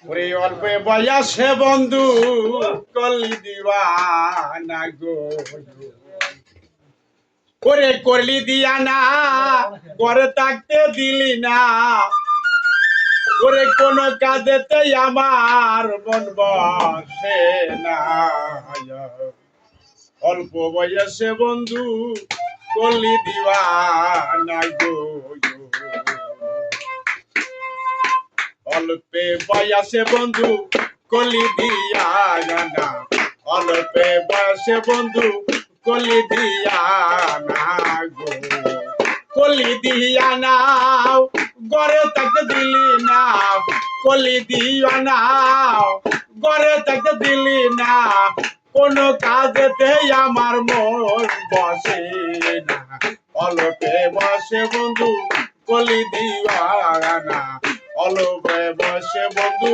ওরে অল্প বয়সে বন্ধু কলি দিওয়ানা গো ওরে করলি দিয়া না ঘরে থাকতে দিলি না ওরে কোন কাজেতে আমার মন বসে না অল্প বয়সে বন্ধু কলি দিওয়ানা গো অল্পে বয়সে বন্ধু কলি দিয়া না অল্পে বয়সে বন্ধু কলি দিয়া না গো কলি দিয়া নাও ঘরে থাকতে দিলি না কলি দিয়া নাও ঘরে থাকতে দিলি না কোন কাজেতে আমার মন বসে না অল্পে বসে বন্ধু কলি দিয়া না অল্পে বসে বন্ধু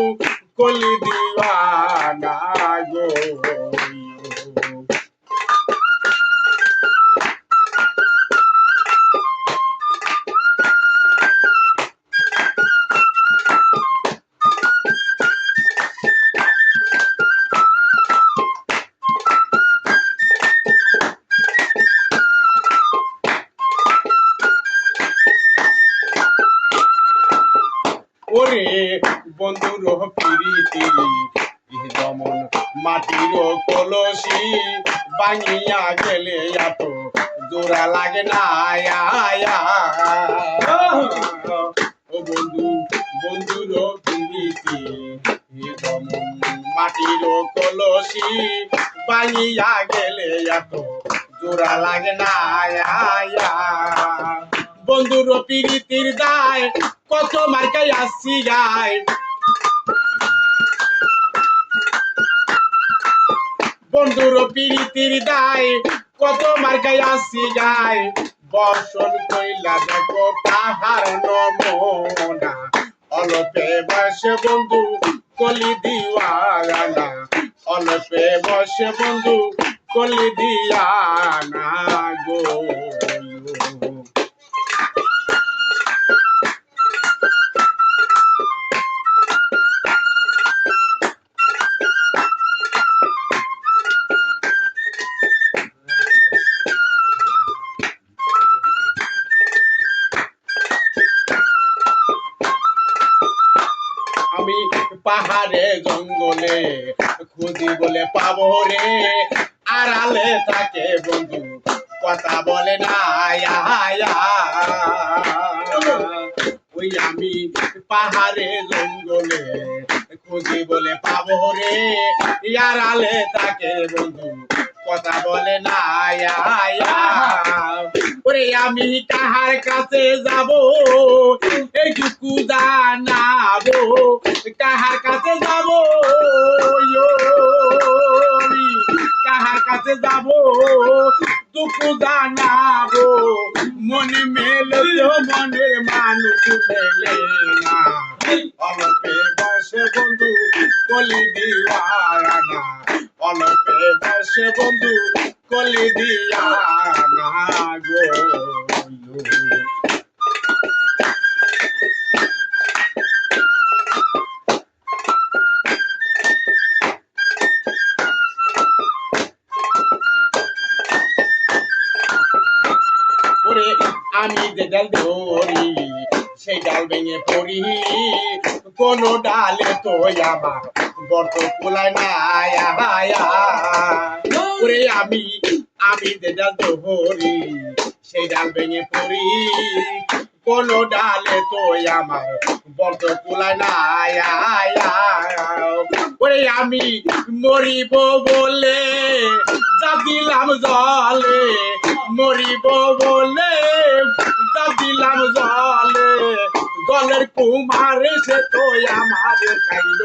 কলি দিওয়ানা গো ওরে বন্ধুর প্রীতি যেমন মাটির কলসি ভাঙিয়া গেলে এত জোড়া লাগে না ও বন্ধু বন্ধুর প্রীতি যেমন মাটির কলসি ভাঙিয়া গেলে এত জোড়া লাগে না বন্ধুর প্রীতির দায় কত মার্কাই আসছি গায় বন্ধুর প্রীতির দায় কত মার্কাই আসছি গায় বর্ষণ কইলা দেখো তাহার নমনা অল্পে বয়সে বন্ধু কলি দিওয়ানা অল্পে বয়সে বন্ধু কলি দিয়ানা গো আমি পাহাড়ে জঙ্গলে খুঁজি বলে পাবো রে আড়ালে থাকে বন্ধু কথা বলে না ওই আমি পাহাড়ে জঙ্গলে খুঁজি বলে পাবো রে আড়ালে থাকে বন্ধু কথা বলে না ওরে আমি কাহার কাছে যাব এইটুকু জানাবো কাহার কাছে যাব কাহার কাছে যাব টুকু জানাবো মনে মেলে মনের মানুষ মেলে না অল্পে বসে বন্ধু কলি দিওয়ানা অল্পে বসে বন্ধু কলি দিয়ানা গো আমি যে ডাল ধরি সেই ডাল ভেঙে পড়ি কোন ডালে তো আমার গর্ত কুলায় না ওরে আমি যে ডাল ধরি সেই ডাল ভেঙে পড়ি কোন ডালে তো আমার গর্ত কুলায় না ওরে আমি মরিব বলে যা দিলাম জলে মরিব বলে যা দিলাম জলে জলের কুমার সে তো আমার খাইল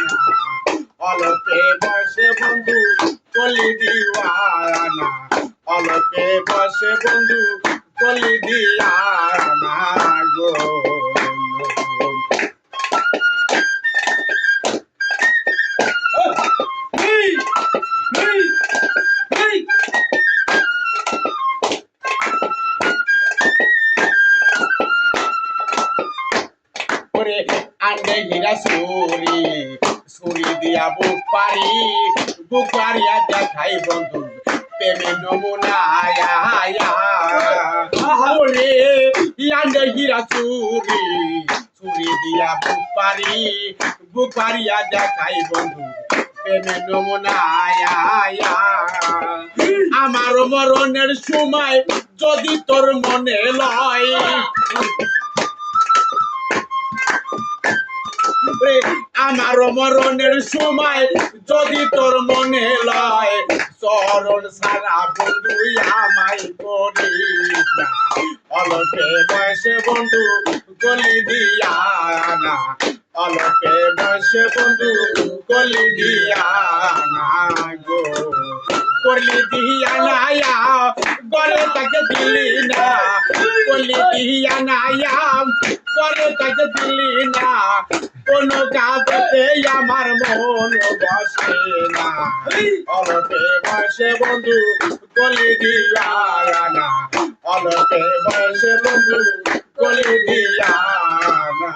না অল্পে বসে বন্ধু কলি দিওয়ানা অল্পে বসে বন্ধু কলি দিয়ানা গো আন্ডে হীরা সুরি দিয়া বুক পারিয়া দেখাই বন্ধু প্রেমের নমুনা ওরে ইয়ান্ডে হীরা চুরি দিয়া বুক পারিয়া দেখাই বন্ধু প্রেমের নমুনা আমার মরণের সময় যদি তোর মনে লয় আমার মরণের সময় যদি তোর মনে লয় চরণ সারা বন্ধু আমায় করিস না অল্পে বয়সে বন্ধু গলি দিয়া না অল্পে বয়সে বন্ধু গলি দিয়া না গো গলি দিয়া না গলে তাকে দিলি না গলি দিয়া না গলে তাকে দিলি না কোন কাজে আমার মন বসে না অল্পে বয়সে বন্ধু গলি দিয়া না অল্পে বয়সে বন্ধু গলি দিয়া না